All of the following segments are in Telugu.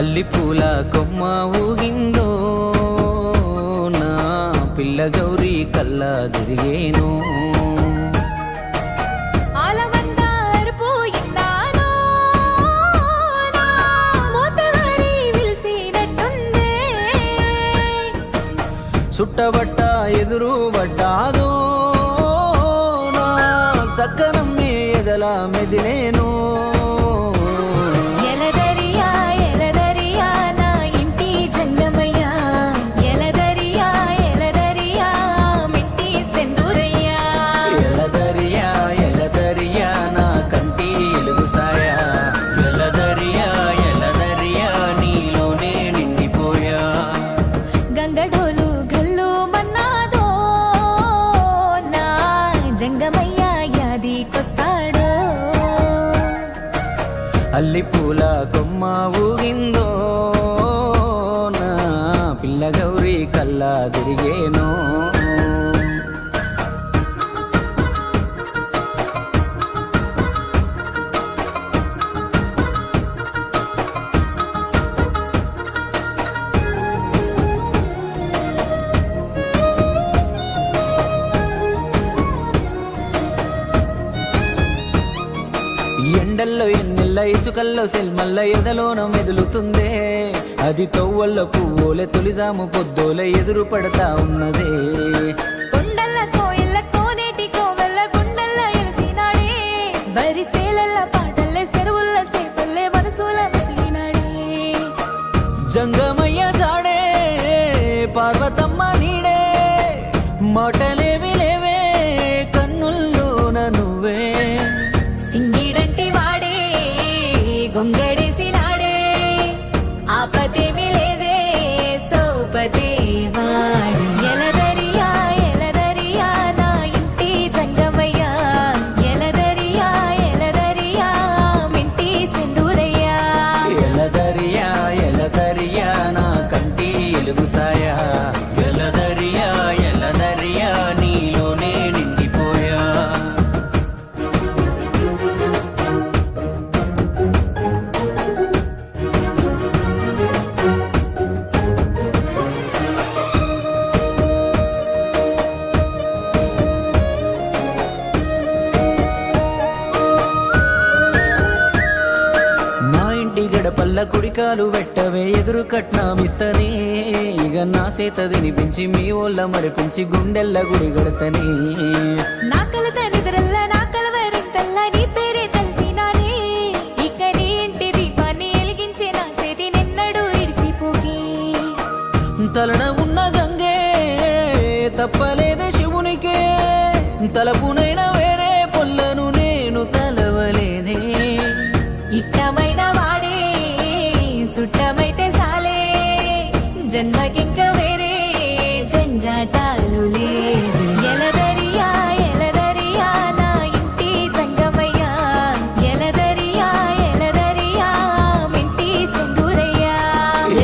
అల్లిపూల కొమ్మ ఊగిందో నా పిల్ల గౌరీ కల్లా తిరిగేను చుట్టబట్ట ఎదురు పడ్డాదో నా సక్కనమ్మే ఎదల మెదిలేను అల్లిపూల కొమ్మ ఊగిందో నా పిల్ల గౌరీ కల్లా తిరిగేను ఎండల్లో ఎన్నెల్ల ఇసుకల్లో సెల్మల్ల ఎదలోన మెదులుతుందే అది తొవ్వల్ల పువ్వులే తొలిజాము పొద్దోల ఎదురు పడతా ఉన్నదే కొండల్ల కోయిల్ల కోనేటి కోవెల్ల గుండెల్ల ఎలిసినాడే వరిసేలల్ల పాటల్లే చెరువుల్ల సేపల్లే మనసుల మసిలినాడే జంగమయ్య జాడే పార్వతమ్మ నీడే మాటలేవి లేవే కన్నుల్లోన నువ్వే గొంగడేసినాడే ఆపతేమి లేదే సౌపతే వాడు ఎలదరియా ఎలదరియా నా ఇంటి జంగమయ్యా ఎలదరియా ఎలదరియా మింటి సింధూరయ్యా ఎలదరియా ఎలదరియా నా కంటి ఎలుగుసాయా ఎలదరియా ఎలదరియా నీలోనే నిండిపోయా గడపల్ల కుడికాలు వెట్టవే ఎదురు కట్నామిస్తనే ఇక నా సేత తినిపించి మీ ఓళ్ళ మరిపించి గుండెల్ల గుడి గడతని నా కలత నిద్రల్ల నా కలవరింతల్ల నీ పేరే తెలిసినానే ఇక నీ ఇంటి దీపాన్ని వెలిగించే నా సేతి నిన్నడు ఇడిసిపోకి తలన ఉన్న గంగే తప్పలేదే శివునికే తలపునైన వేరే పొల్లను నేను తలవలేదే ఇష్టమైన వాడే సుట్టమైతే సాలే జన్మకింక వేరే జంజాటాలు లేదు ఎలదరియా ఎలదరియా నా ఇంటి జంగమయ్యా ఎలదరియా ఎలదరియా మింటి సింధూరయ్యా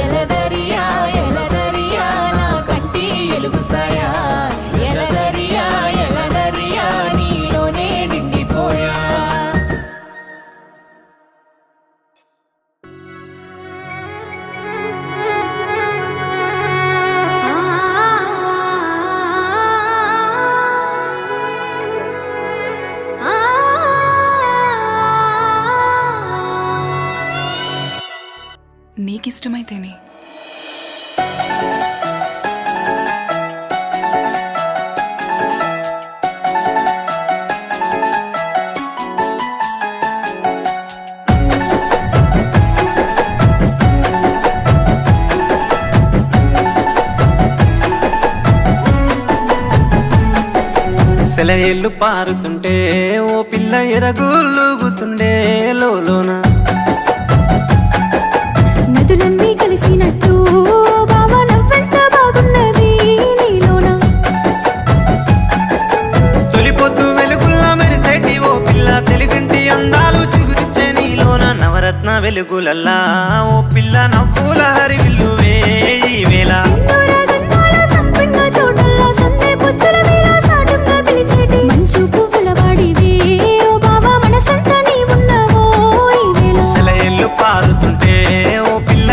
ఎలదరియా ఎలదరియా నా కంటి ఎలుగుసాయా ఎలదరియా ఎలదరియా నీలోనే నిండిపోయా నీకిష్టమైతేనే సెలయేళ్ళు పారుతుంటే ఓ పిల్ల ఎరగూలుగుతుండే లోన నదులన్నీ కలిసినట్టు బావా నవ్వెంత బాగున్నది నీలోన తొలిపొద్దు వెలుగుల్లా మెరిసేటి ఓ పిల్ల తెలుగింటి అందాలు చిగురించే నీలోన నవరత్న వెలుగులల్లా ఓ పిల్ల నవ్వుల హరివిల్లువే ఈ వేళ మంచు పువ్వుల వాడివే ఓ బావా మనసంతా నీ ఉన్నవో ఈ వేళ సెలయేళ్ళు పారుతుంటే ఓ పిల్ల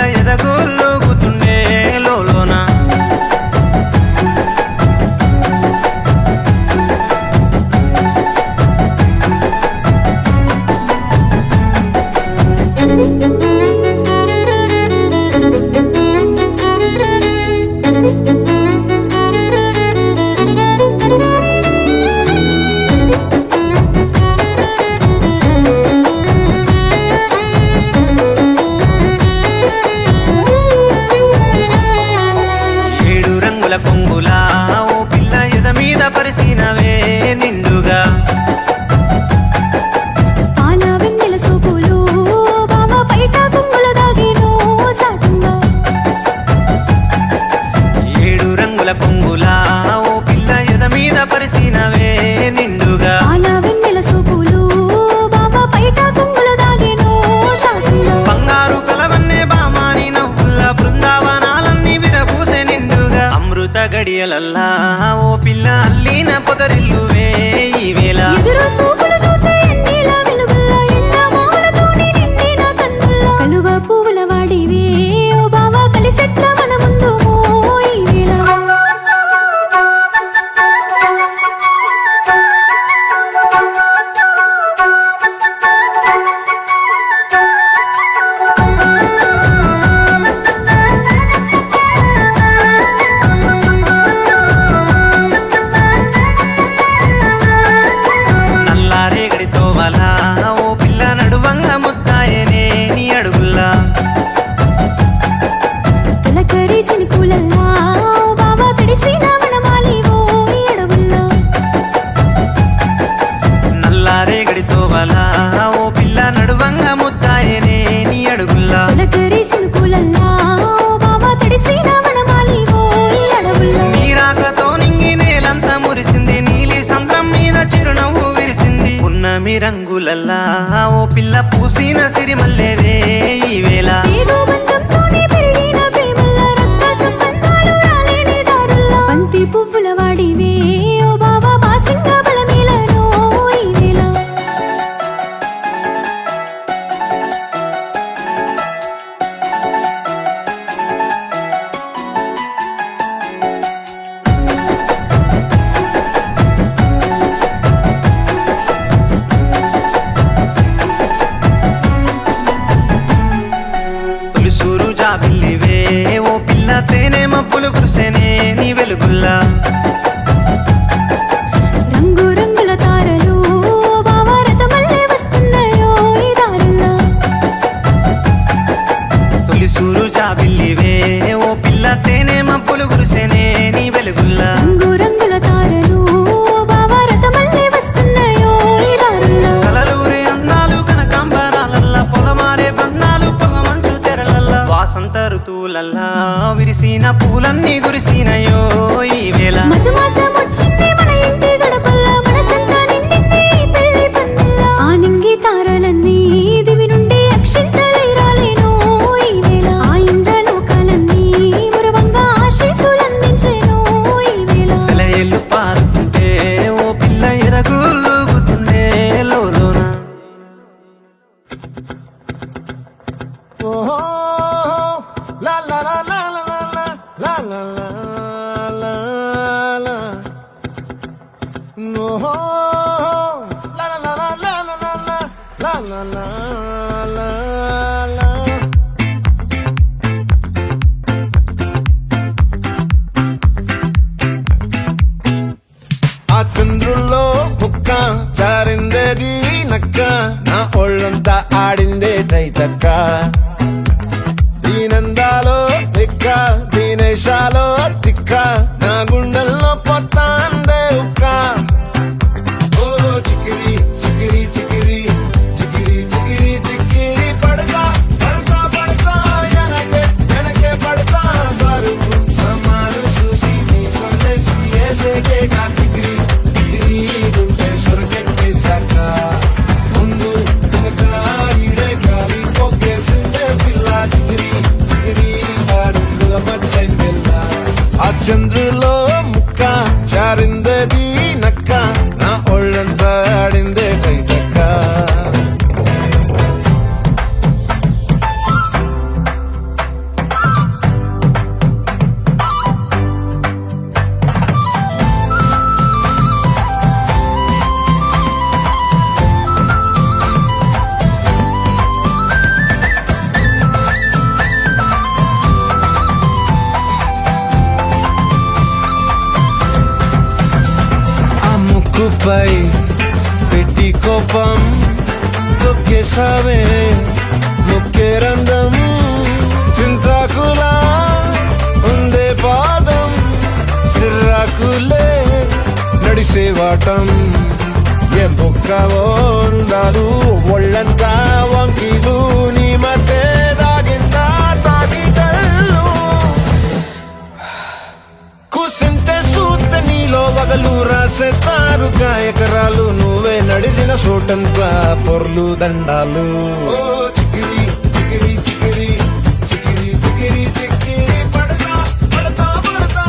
గడియలల్లా ఓ పిల్ల అల్లిన పొదరిల్లువే ఈ వేళ ఎదురు సూపులు చూసే ఎన్నీల వెలుగుల్లో ఎండ మామలతోని నిండిన కన్నుల్లో కలువ పువ్వుల వాడివే ఓ బావా కలిసెట్ల మన ముందు ఈ వేళ నల్లారేగడితో వలా ఓ పిల్ల నడువంగ ముద్దాయనే నీ అడుగుల్లా తొలకరి సినుకులల్లా ఓ బావా తడిసిన వనమాలివో ఈ అడవుల్లో నల్లారేగడితో వలా ఓ పిల్ల నడువంగ ముద్దాయనే నీ అడుగుల్లా తొలకరి సినుకులల్లా ఓ బావా తడిసిన వనమాలివో ఈ అడవుల్లో నీరాకతో నింగి నేలంతా మురిసింది నీలి సంద్రం మీద చిరునవ్వు విరిసింది పున్నమి రంగులల్లా ఓ పిల్ల పూసిన సిరిమల్లెవే ఈ వేళ ఏదో బంధంతోనే పెరిగిన ప్రేమల్ల రక్త సంబంధాలు రాలేని దారుల్లో బంతి పువ్వుల వాడివే ఓ బావా బాసింగ బలమేలను ఈ వేళ తొలిసూరు జాబిల్లివే ఓ పిల్ల తేనె మబ్బులు కురిసెనే నీ వెలుగుల్లా రంగు రంగుల తారలు ఓ బావా రథమల్లే వస్తున్నాయో ఈ దారుల్లో తొలిసూరు జాబిల్లివే ఓ పిల్ల తేనె మబ్బులు కురిసెనే నీ వెలుగుల్లా రంగు రంగుల తారలు ఓ బావా రథమల్లే వస్తున్నాయో ఈ దారుల్లో కలలూరే అందాలు కనకాంబరాలల్లా పొలమారే బంధాలు పొగమంచు తెరలల్లా వాసంత ఋతువులల్లా విరిసిన పూలన్నీ కురిసినయో ఈ వేళ మధుమాసం వచ్చింది మన ఇంటి గడపల్లా మనసంతా నిండింది ఈ పెళ్లి పందిళ్ళ ఆ నింగి తారలన్నీ దివి నుండి అక్షింతలై రాలేను ఈ వేళ ఆ ఇంద్రలోకాలన్నీ మురవంగా ఆశీసులందించెను ఈ వేళ సెలయేళ్ళు పారుతుంటే ఓ పిల్ల ఎదగులుగుతుండే లోలోన Oh, la la la la la la la la la la la. No, la la la la la la la la la la la la. ఆ చంద్రుల్లో బుక్క జారిందేది నక్క నా ఒళ్ళంతా ఆడిందే తైతక్క దీనందాలో తిక్క దీనేశాలో తిక్క నా గుండెల్లో పొత్తాందే ఉక్క ఓ చికిరి చికిరి చికిరి చికిరి చికిరి చికిరి పడతా పడతా పడతా ఎనకే ఎనకే పడతా సరుకు సమాలు చూసి నీ సందేశి ఏసేకే కాకిరి గిరి గుండె సొరకెట్టేశాక ముందు వెనక ఈడే గాలి పొగ్గేసిందే పిల్ల చికిరి చికిరి ఆడుల మచ్చైన పిల్ల ఆ చంద్రులో ముక్క జారిందేది నక్క నా ఒళ్ళంతా ఆడిందే తైతక్క ఆ ముక్కుపై పెట్టి కోపం తొక్కేసావే ముక్కే రంధ్రం చింతాకులా ఉందే పాదం సిర్రాకులే నడిసేవాటం ఏ బొక్కవో ఉందాలు ఒళ్ళంతా వంకిలు నీ మధ్య దాగిందా తాగిదల్లు కూసింతే సూత్తే నీలో వగలు రాసేతారుగా ఎకరాలు నువ్వే నడిసిన చోటంతా పొర్లు దండాలు ఓ చికిరి చికిరి చికిరి చికిరి చికిరి చికిరి పడతా పడతా పడతా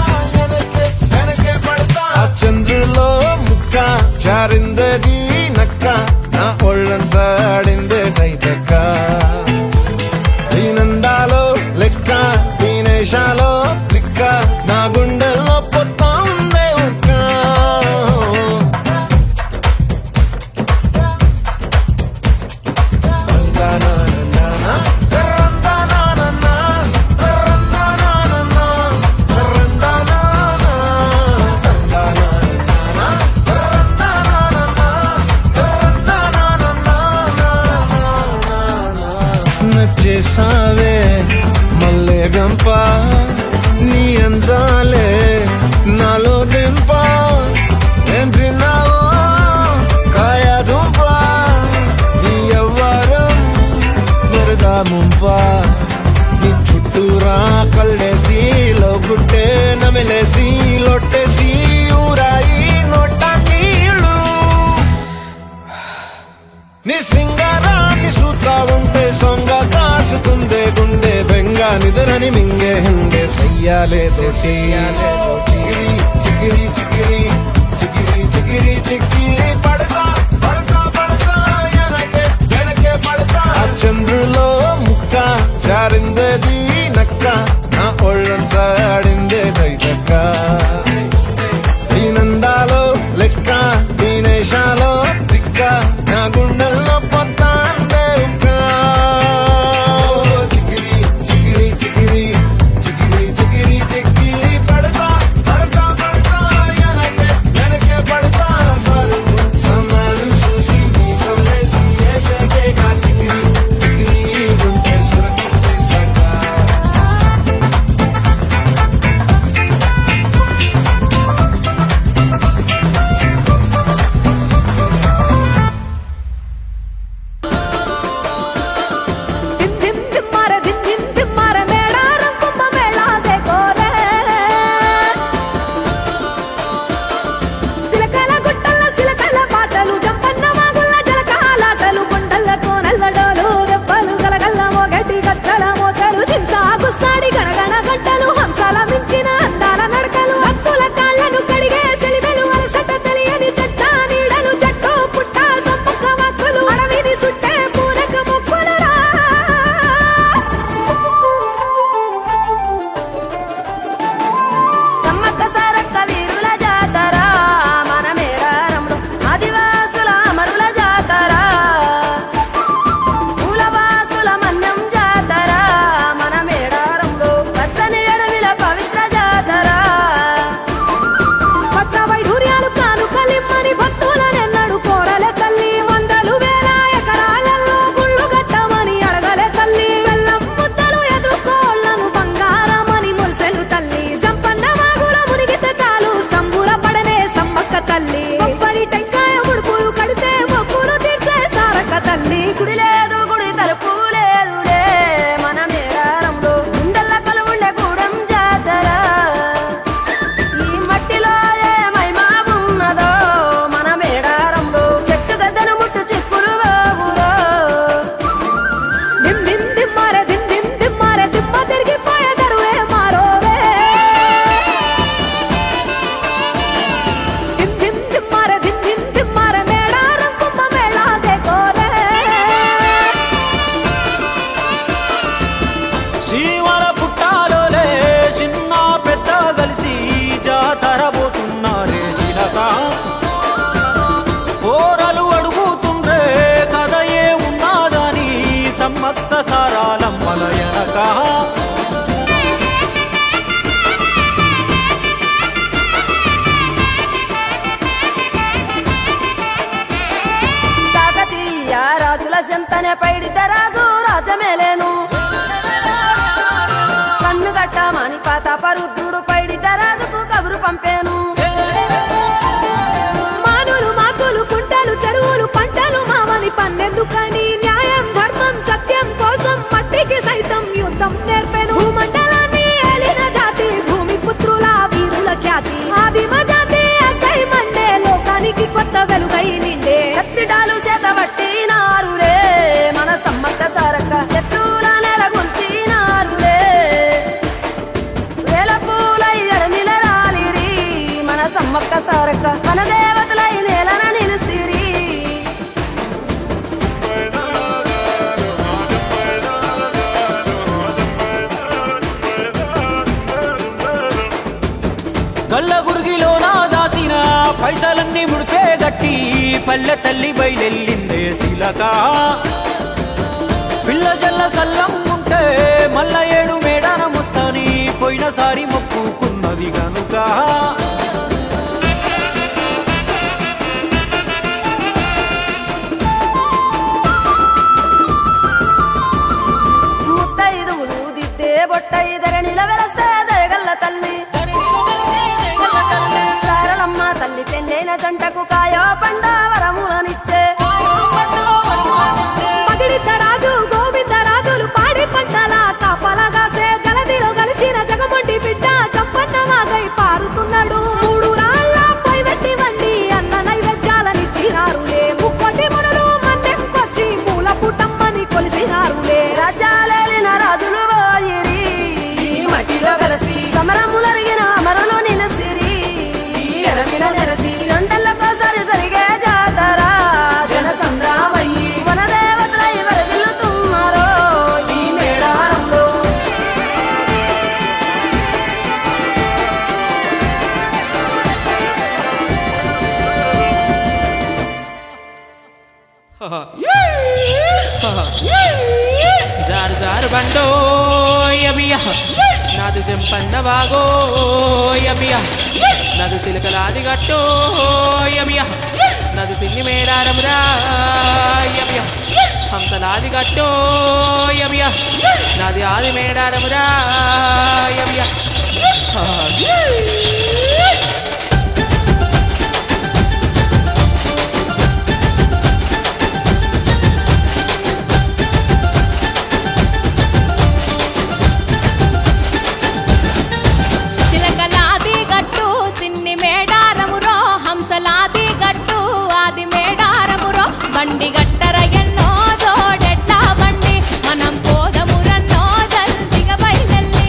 గంప నీ అందాలే నాలో దింప ఏం తిన్నావో కాయ దుంప నీ ఎవ్వరం వరదా ముంప నీ చుట్టూరా కళ్ళేసి లోగుట్టే నమిలేసి లొట్టేసి ఊరాయి నోట నీళ్ళు నీ సింగారాన్ని చూస్తా ఉంటే సొంగ కాసుకుందే గుండె బెంగ నిద్రని మింగే హండే సయ్యాలే సయ్యాలే చిగిరి చిగిరి చిగిరి చిగిరి చిగిరి చిగిరి పడతా పడతా పడతా ఎనకే ఎనకే పడతా చంద్రులో ముక్క జారిందేది నక్క నా ఒళ్ళంతా ఆడిందే దైదక్క దీనందాలో లెక్క దీనేశాలో దిక్క నా గుండెల్లో పొత్తాందే ఉక్క చిగిరి చిగిరి చిగిరి చిగిరి చిగిరి చిగిరి పడతా పడతా పడతా ఎనకే ఎనకే పడతా సమాలు చూసి సందేశం చేసేకే కా చిగిరి చిగిరి ఉంటే సురక్షిత సగా దిమ్ దిమ్ దిమ్మార దిమ్ దిమ్ దిమ్మార మేడారం కుంభ మేళాదే కోరే సిలకల గుట్టల సిలకల పాటలు జంపన్న వాగుల్ల జలకాలాటలు కొండల్ల కోనల్ల డోలు దెబ్బలు గలగల్ల మోగటి గచ్చల మోతలు దింసా గుస్సాడి గణగణ గంటలు హంసాల మించిన అందాల నడకలు భక్తుల కాళ్ళను కడిగే సెలివెలు అలసట తెలియని చెట్ట నీడలు చెట్టు పుట్ట సమ్మక్క వాక్కులు అడవిని సుట్టే పూనక మొక్కులు రా సమ్మక్క సారక్క వీరుల జాతర మన మేడారంలో ఆదివాసుల అమరుల జాతర మూలవాసుల మన్యం జాతర మన మేడారంలో పచ్చని అడవిల పవిత్ర జాతర పచ్చ వైఢూర్యాలు కాను కలిమ్మని భక్తులనెన్నడు కోరలే తల్లి వందలు వేల ఎకరాలలో గుళ్ళు గట్టమని అడగలే తల్లి బెల్లం ముద్దలు ఎదుర్కోళ్లను బంగారమని మురిసెను తల్లి జంపన్న వాగుల మునిగితే చాలు సంబూర పడనే సమ్మక్క తల్లి కొబ్బరి టెంకాయ ముడుపులు కడితే మొక్కులు తీర్చే సారక్క తల్లి గుడి లేదు గుడి తలుపు లేదులే మన మేడారంలో గుండెల్ల కలువుండే గూడెం జాతర ఈ మట్టిలో ఏ మహిమ ఉన్నదో మన మేడారంలో చెట్టు గద్దను ముట్టు చిక్కులు బాబురో దిమ్ దిమ్ దిమ్మార దిమ్ దిమ్ దిమ్మార దిమ్మ తిరిగిపోయే దరువే మారోవే దిమ్ దిమ్ దిమ్మార దిమ్ దిమ్ దిమ్మార మేడారం కుంభ మేళాదే కోరే శ్రీవర పుట్టాలోలే చిన్న పెద్ద కలిసి జాతర పోతున్నారే శిలక ఓరలు అడుగుతుండ్రే కథ ఏ ఉన్నాదని సమ్మక్క సారాలమ్మల ఎనక కాకతీయ రాజుల చెంతనే పైడితే రాజు రాజమేలేను కన్ను గట్టమని పాతాపరుద్రుడు పైడితే రాజుకు కబురు పంపేను మానులు మాకులు కుంటలు చెరువులు పంటలు మామని పన్నెందుకని న్యాయం ధర్మం సత్యం కోసం మట్టికి సైతం యుద్ధం నేర్పెను భూమండలాన్ని ఏలిన జాతి భూమి పుత్రుల వీరుల ఖ్యాతి ఆదిమ జాతి అక్కై మండే లోకానికి కొత్త వెలుగై నిండే కత్తిడాలు చేతబట్టినారులే మన సమ్మక్క సారక్క శత్రువుల నెలగొల్చినారులే వేల పూలై అడమిల రాలిరి మన సమ్మక్క సారక్క మన దేవతలై నేలన నిలిసిరి గల్ల గురిగిలోన దాసిన పైసలన్నీ ముడిపే గట్టి పల్లె తల్లి బయలెల్లిందే శిలక పిల్ల జల్ల సల్లం ఉంటే మల్ల ఏడు మేడాన ముస్తాని పోయినసారి మొక్కుకున్నది గనుక ముత్తైదువులు దిద్దే బొట్ట ధరణిల వెలసే దయగల్ల తల్లి సారలమ్మ తల్లి పెళ్ళైన జంటకు కాయో పండ వరములనిచ్చే పగిడిద్దరాజు గోవిందరాజులు పాడి పంటల కాపలగాసే జలదిలో కలిసిన జగమంటి బిడ్డ చంపన్న వాగై పారుతున్నాడు మూడు రాళ్ళ పై వెట్టి వండి అన్న నైవేద్యాలనిచ్చినారులే ముక్కోటి మునులు మందెంకొచ్చి పూల పుట్టమ్మని కొలిసినారులే రాజ్యాలేలిన రాజులు పోయిరి ఈ మట్టిలో కలిసి సమరములరిగిన అమరులు నిలసిరి ఎడమిన నెరసి రెండేళ్లకోసారి జరిగే జాతర జన సంద్రామయ్యి మన దేవతలై వరదిల్లుతున్నారో ఈ మేడారంలో జారు జారు బండో యబియ నాదు జంపన్న వాగో యబియ నాదు సిలకలాది గట్టో యబియ నాదు సిన్ని మేడారమురా యబియ హంసలాది గట్టో యబియ నాది ఆది మేడారమురా యబియ చిలకలాది గట్టు సిన్ని మేడారమురో హంసలాది గట్టు ఆది మేడారమురో బండి గట్టర ఎన్నో జోడెట్ల బండి మనం పోదమురన్నో జల్దిగా బయలెల్లి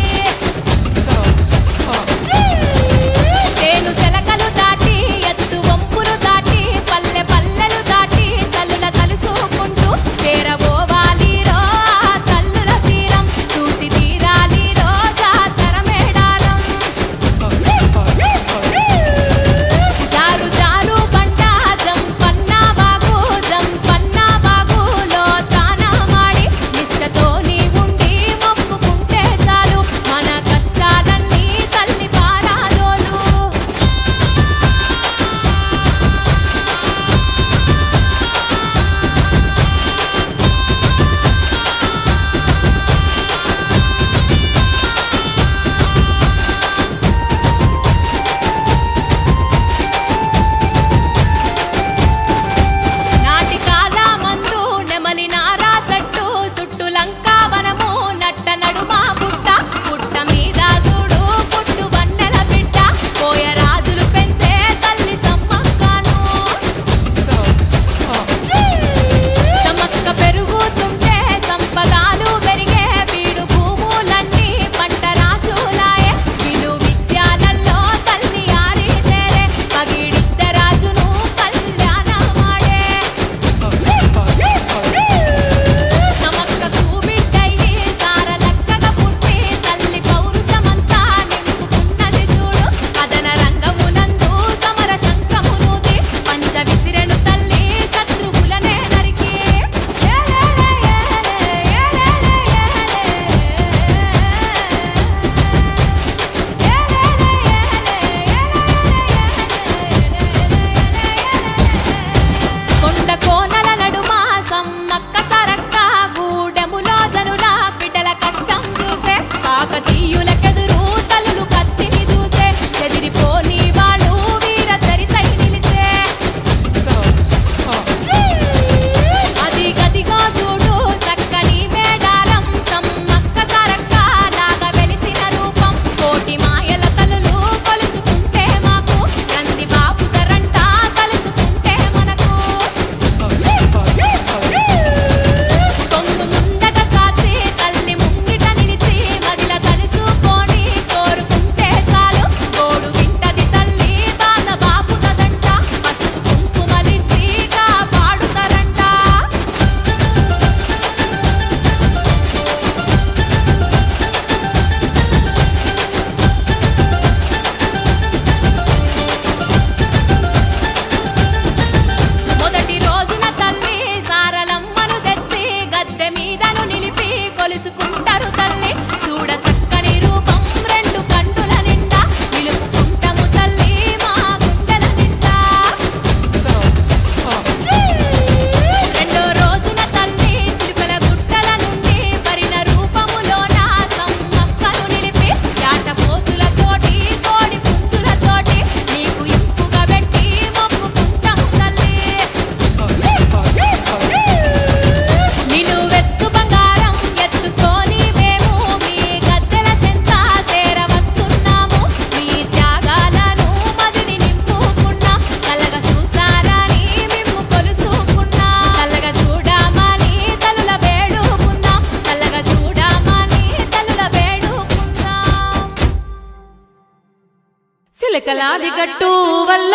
చిలకలాది గట్టు వల్ల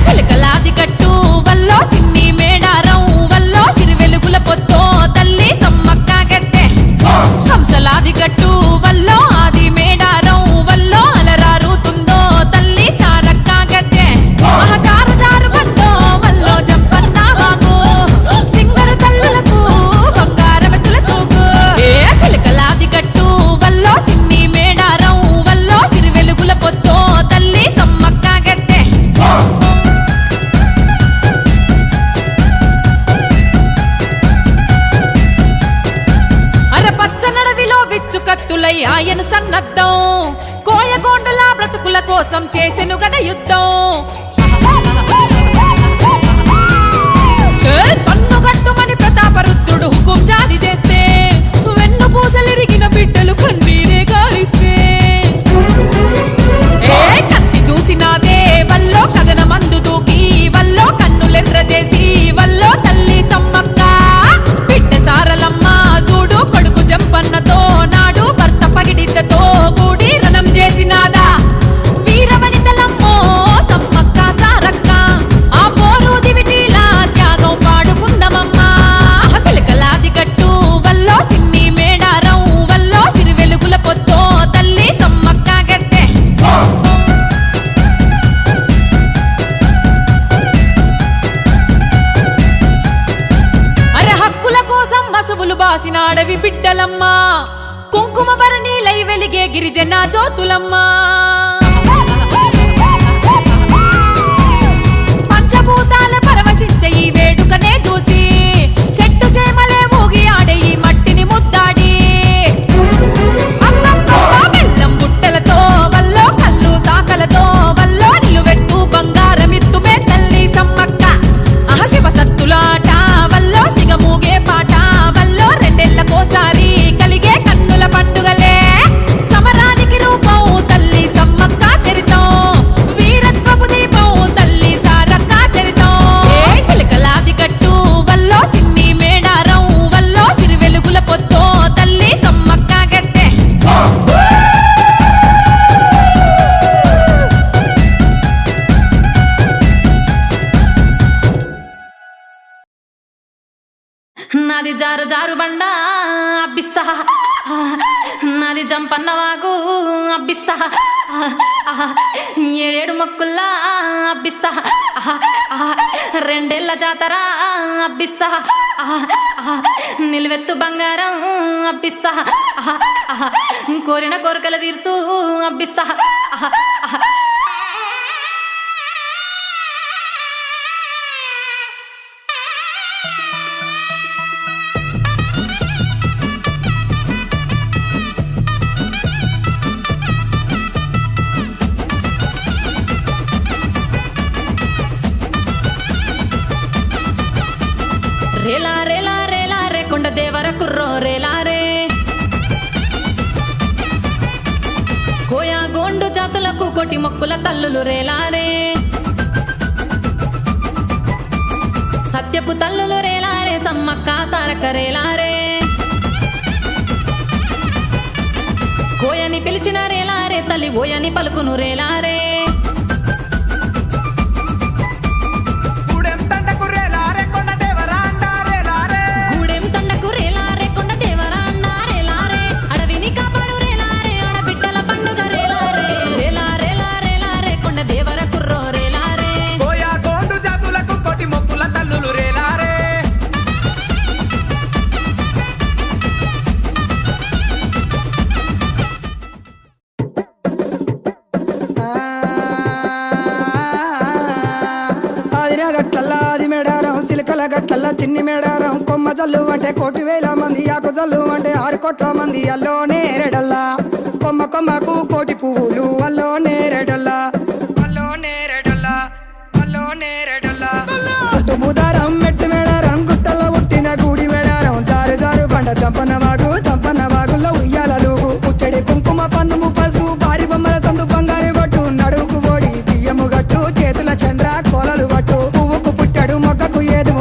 చిలకలాది గట్టు వల్ల సిన్ని మేడారం వల్ల సిరి వెలుగుల పొత్తో తల్లి సమ్మక్క గద్దె హంసలాది గట్టు వల్ల ఆది మేడారం వల్ల అలరారుతుందో తల్లి సారక్క గద్దె మహచారు జారు బండో వల్ల జంపన్న వాగు సింగరు తల్లులకు బంగారమెతుల తూగు చిలకలాది గట్టు వల్ల సిన్ని మేడారం వల్ల సిరి వెలుగుల పొత్తో తల్లి సమ్మక్క గద్దె కత్తులై ఆయన సన్నద్ధం కోయగోండుల బ్రతుకుల కోసం చేసెను గద యుద్ధం పన్నుగట్టుమని ప్రతాపరుద్రుడు హుకుం జారీ చేస్తే వెన్ను పూసలిరిగిన బిడ్డలు కన్నీరే గాలిస్తే కత్తి దూసినాదే వల్లో కథన మందు దూకి వల్లో కన్నులెర్ర చేసి వల్లో తల్లి సమ్మక్క బిడ్డ సారలమ్మ చూడు కొడుకు జంపన్నతో నాడు భర్త పగిడిద్దతో కూడి రణం చేసినాదా వీరవనితలమ్మో సమ్మక్క సారక్క ఆ పోరు దివిటీలా త్యాగం పాడుకుందమమ్మా చిలకలాది గట్టు వల్లో సిన్ని మేడారం వల్లో సిరి వెలుగుల పొత్తో తల్లి సమ్మక్క గద్దె అరే హక్కుల కోసం మసువులు బాసిన అడవి బిడ్డలమ్మా కుంకుమ భరణీలై వెలిగే గిరిజన జ్యోతులమ్మా పంచభూతాల పరవశించే ఈ వేడుకనే చూసి చెట్టు సేమలే ఊగి ఆడే ఈ మట్టిని ముద్దాడి బెల్లం బుట్టలతో వల్లో కళ్ళు సాకలతో వల్లో నిలువెత్తు బంగారమిత్తుమే తల్లి సమ్మక్క శివ సత్తులాట వల్లో సిగమూగే పాట వల్లో రెండేళ్లకోసారి కలిగే కన్నుల పండుగలే సమరానికి రూపం తల్లి సమ్మక్క చరితం వీరత్వపు దీపం తల్లి సారక్క చరితం చిలకలాది గట్టు వల్లో సిన్ని మేడారం వల్లో సిరి వెలుగుల పొత్తో తల్లి సమ్మక్క గద్దె నాది జారు జారు బండ అబ్బిస్సా నాది జంపన్న వాగు అబ్బిస్సా ఏడేడు మొక్కుల్లా అబ్బిస్సా రెండేళ్ల జాతర అబ్బిస్సా నిలువెత్తు బంగారం అబ్బిస్సా కోరిన కోరికలు తీర్సు అబ్బిస్సా రేలా రేలా రేలా రే కొండ దేవర కుర్రో రేలా రే కోయా గోండు జాతులకు కోటి మొక్కుల తల్లులు రేలా రే సత్యపు తల్లులు రేలా రే సమ్మక్క సారక్క రేలా రే కోయని పిలిచిన రేలా రే తల్లి ఓయని పలుకును రేలా రే గట్లల్లా చిన్ని మేడారం కొమ్మ జల్లు అంటే 1,000 మంది ఆకు జల్లు అంటే 6 కోట్ల మంది అల్లో నేరెడల్లా కొమ్మ కొమ్మకు 1,000 పువ్వులు అల్లో నేరెడల్లా అల్లో నేరెడల్లా అల్లో నేరెడల్లా గుట్టు బుదారం మెట్టు మేడారం గుట్టల్లో పుట్టిన గూడి మేడారం జారు జారు బండ చంపన వాగుల్లో ఉయ్యాలలుగు పుట్టడి కుంకుమ పన్నుము పసుపు భారీ బొమ్మల సందు బంగారు గట్టు నడువుకు ఓడి బియ్యము గట్టు చేతుల చంద్ర కోలలు గట్టు పువ్వుకు పుట్టడు మొక్కకు ఏదు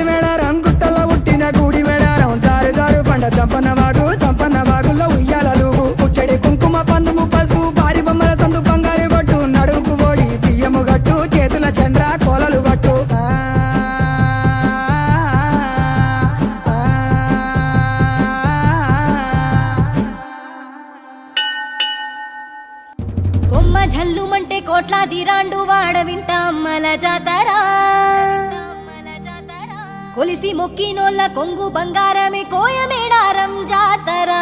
మేడారం గుట్టలో పుట్టిన గూడి మేడారం జారు జారు పండ చంపన్న వాగుల్లో ఉయ్యాలలు పుట్టడి కుంకుమ పందుము పసు భారీ బొమ్మల సందు బంగారు పట్టు నడుముకు ఓడి బియ్యము గట్టు చేతుల చంద్ర కోలలు పట్టు కొమ్మ జల్లుమంటే కోట్లాది రాండు వాడ వింట అమ్మల జాతరా కొలిసి మొక్కినోళ్ళ కొంగు బంగారమే కోయ మేడారం జాతరా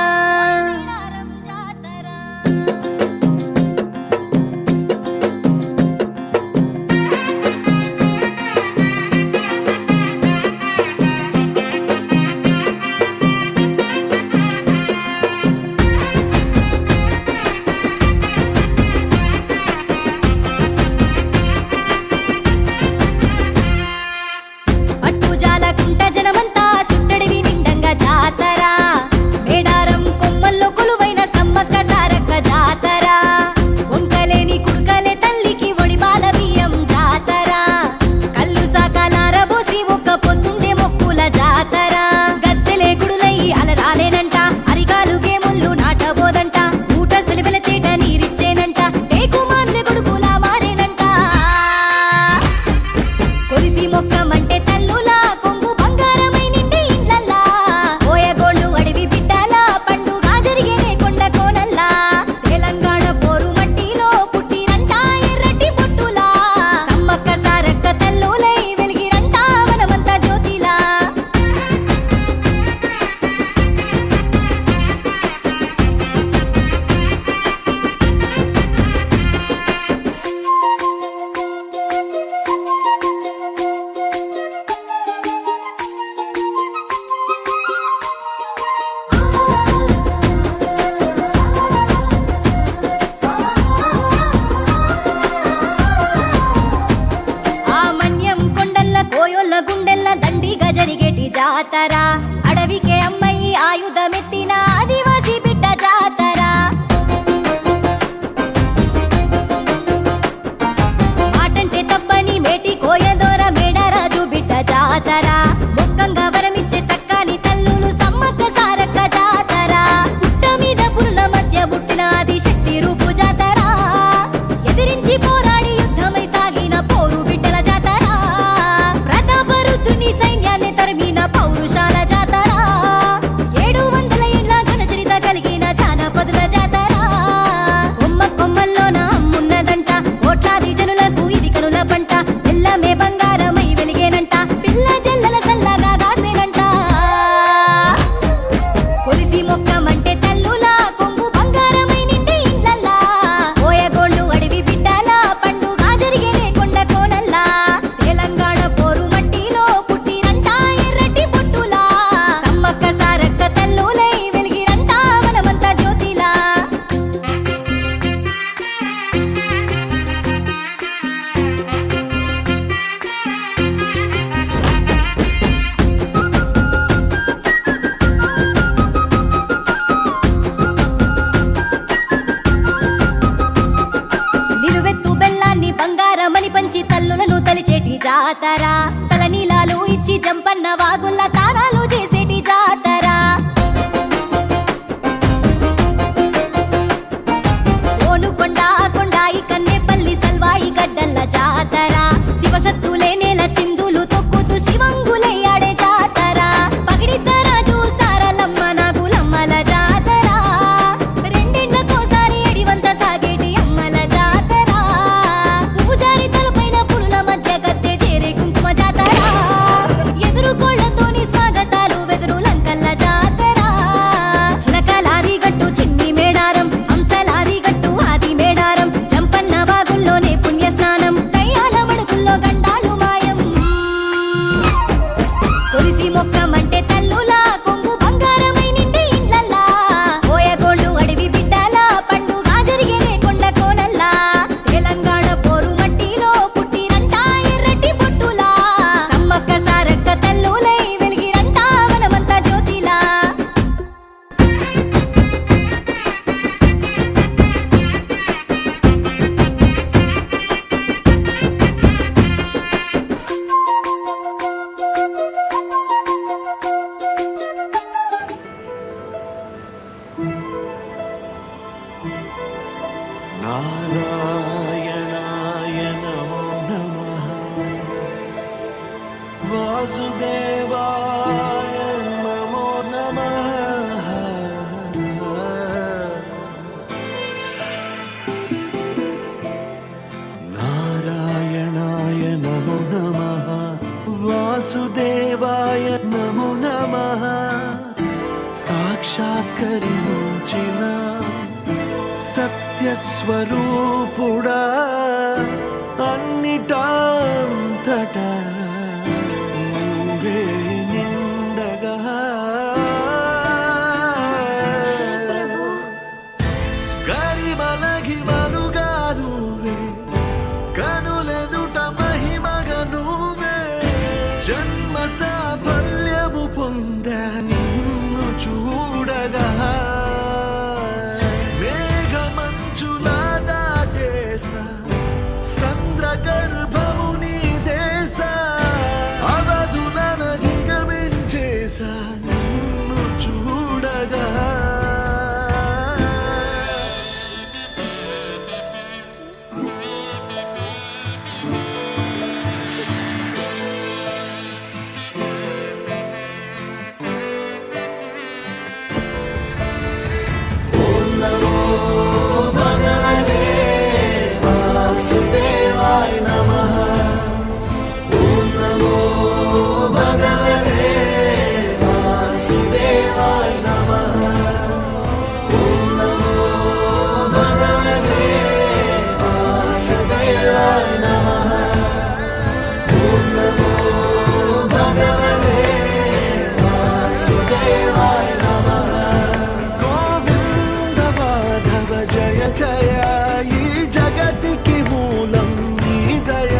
పట్టుజాల కుంట జనమంతా సుట్టడివి నిండంగా జాతరా మేడారం కొమ్మల్లో కొలువైన సమ్మక్క సారక్క జాతరా వంకలేని కుడుకలే తల్లికి ఒడిబాల బియ్యం జాతరా కళ్ళు సాకాలారబోసి ఒక్క పొద్దుండే మొక్కుల జాతరా గద్దెలే గుడులై అలరాలేనంట అరికాలుగే ముళ్ళు నాటబోదంట ఊట సెలిబెల తేట నీరిచ్చేనంట టేకుమాన్లే కొడుకులా మారేనంట కొలిసి మొక్కమంటే తల్లులా కొంగు బంగారమై నిండి ఇండ్లల్లా పోయగోళ్ళు అడవి బిడ్డలా పండుగ జరిగేనే కొండ కోనల్లా తెలంగాణ పోరు మట్టిలో పుట్టిరంట ఎర్రటి బొట్టులా సమ్మక్క సారక్క తల్లులై వెలిగిరంట మనమంతా జ్యోతిలా ఆ మన్యం కొండల్ల కోయొల్ల గుండెల్ల దండిగా జరిగేటి జాతర అడవికే అమ్మయి ఆయుధమెత్తిన ఆదివాసి బిడ్డ జాతర మాటంటే తప్పని మేటి కోయదోర మేడరాజు బిడ్డ జాతర ముక్కంగా వరమిచ్చే సక్కాని తల్లులు సమ్మక్క సారక్క జాతర పుట్ట మీద పురుల మధ్య పుట్టిన ఆది శక్తి రూపు జాతర ఎదిరించి పోరాడి యుద్ధమై సాగిన పోరు బిడ్డల జాతర ప్రతాపరుద్రుని సైన్యాన్ని తరిమిన పౌరుషాల జాతర 700 ఏళ్ల ఘన చరిత కలిగిన జానపదుల జాతర కొమ్మ కొమ్మల్లోన అమ్మున్నదంట కోట్లాది జనులకు ఇది కనుల పంట ఎల్లమే బంగారమై వెలిగేనంట పిల్ల జల్లల చల్లగా కాసేనంట కొలిసి మొక్కమంటే తల్లులా కొంగు బంగారమై నిండి ఇండ్లల్లా పోయగోళ్ళు అడవి బిడ్డలా పండుగ జరిగేనే కొండ కోనల్లా తెలంగాణ పోరు మట్టిలో పుట్టిరంట ఎర్రటి బొట్టులా సమ్మక్క సారక్క తల్లులై వెలిగిరంట మనమంతా జ్యోతిలా నిలువెత్తు బెల్లాన్ని బంగారమని పంచి తల్లులను తలిచేటి జాతర తలనీలాలు ఇచ్చి జంపన్న వాగుల్ల తానాలు చేసేటి జాతర ఓనుకొండ కొండాయి కన్నెపల్లి సల్వాయి గడ్డల్ల జాతర శివసత్తులే నేల చిందులు తొక్కుతూ శివంగులై ఆడే జాతర పగిడిద్దరాజు సారలమ్మ నాగులమ్మల జాతర రెండేండ్లకోసారి ఎడివంత సాగేటి అమ్మల జాతర పూజారి తలపైన పులుల మధ్య గద్దె చేరే కుంకుమ జాతర ఎదురుకోళ్లతోని స్వాగతాలు వెదురు లంకల్ల జాతర చిలకలారి గట్టు చిన్ని మేడారం హంసలారి గట్టు ఆది మేడారం జంపన్న వాగుల్లోనే పుణ్య స్నానం దయ్యాల మడుగుల్లో గండాలు మాయం కొలిసి మొక్కమంటే తల్లులా కొంగు బంగారమై నిండి ఇండ్లల్లా పోయగోళ్ళు అడవి బిడ్డలా పండుగ జరిగేనే కొండ కోనల్లా తెలంగాణ పోరు మట్టిలో పుట్టిరంట ఎర్రటి బొట్టులా సమ్మక్క సారక్క తల్లులై వెలిగిరంట మనమంతా జ్యోతిలా वासुदेवाय नमो नमः नारायणाय नमो नमः वासुदेवाय नमो नमः साक्षात्कరించిన సత్యస్వరూపుడా అన్నిటాంతటా నువ్వే నిండగా గరిమలగి మనుగా నువ్వే కనులెదుట మహిమగా నువ్వే జన్మ సాఫల్యము పొందా నిన్ను చూడగా మేఘమంచులా దాటేసా సంద్రగర్భము నీ దేశ అవధులను దిగమించేసా నిన్ను చూడగా గోవింద మాధవ జయ జయ ఈ జగతికి మూలం నీ దయ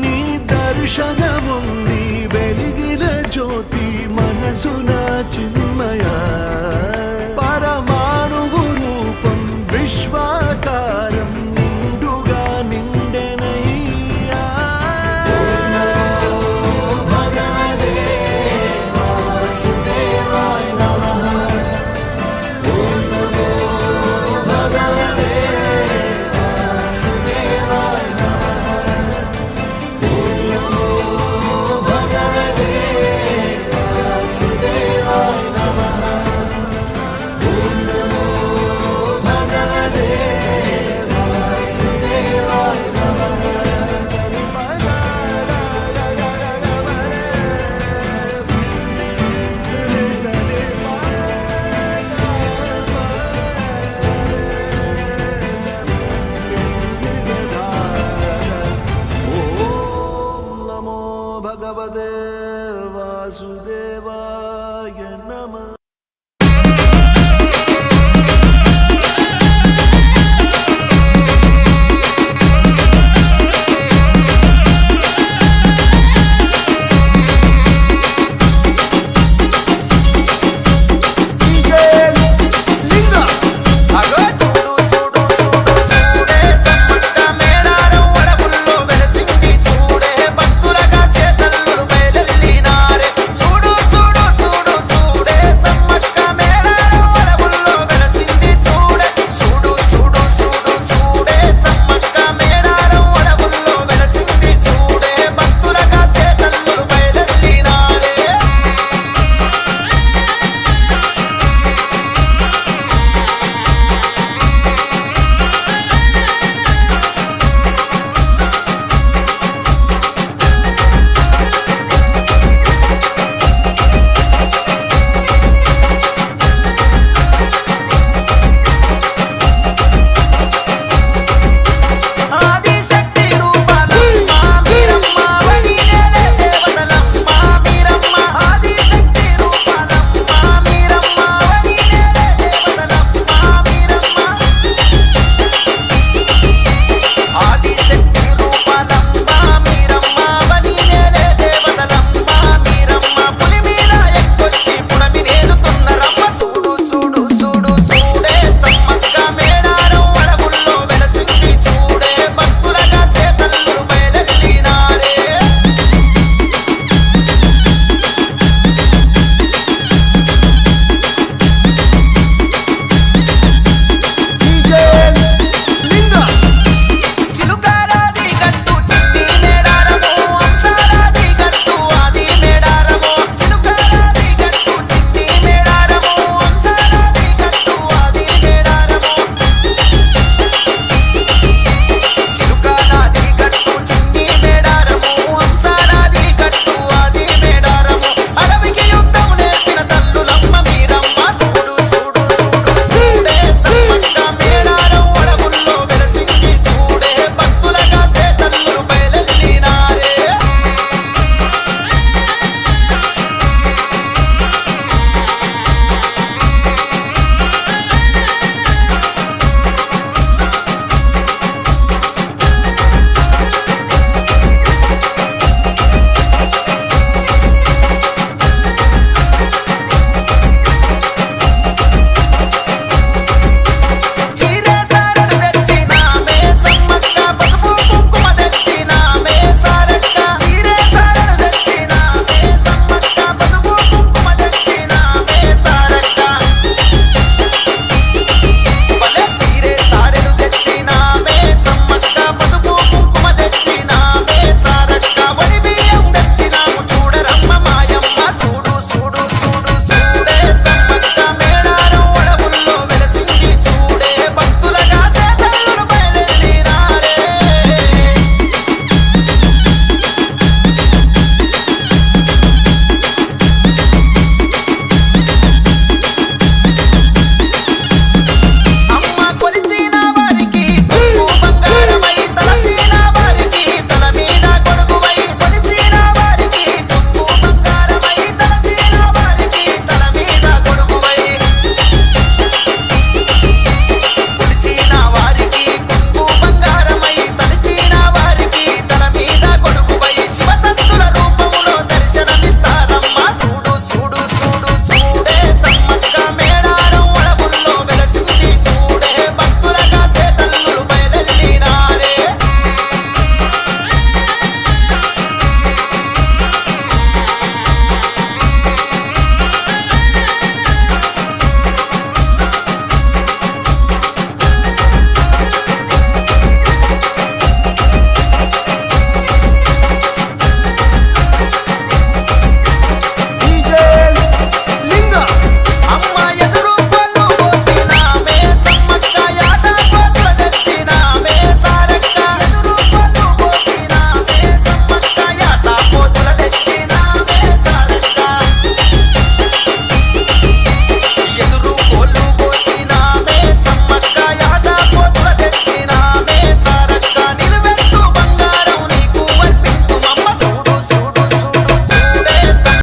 నీ దర్శనముంది వెలిగిన జ్యోతి మనసున చిన్మయ పరమాణువు రూపం విశ్వాకారం నిండుగా నిండెనయ్యా ఓం నమో భగవతే వాసుదేవాయ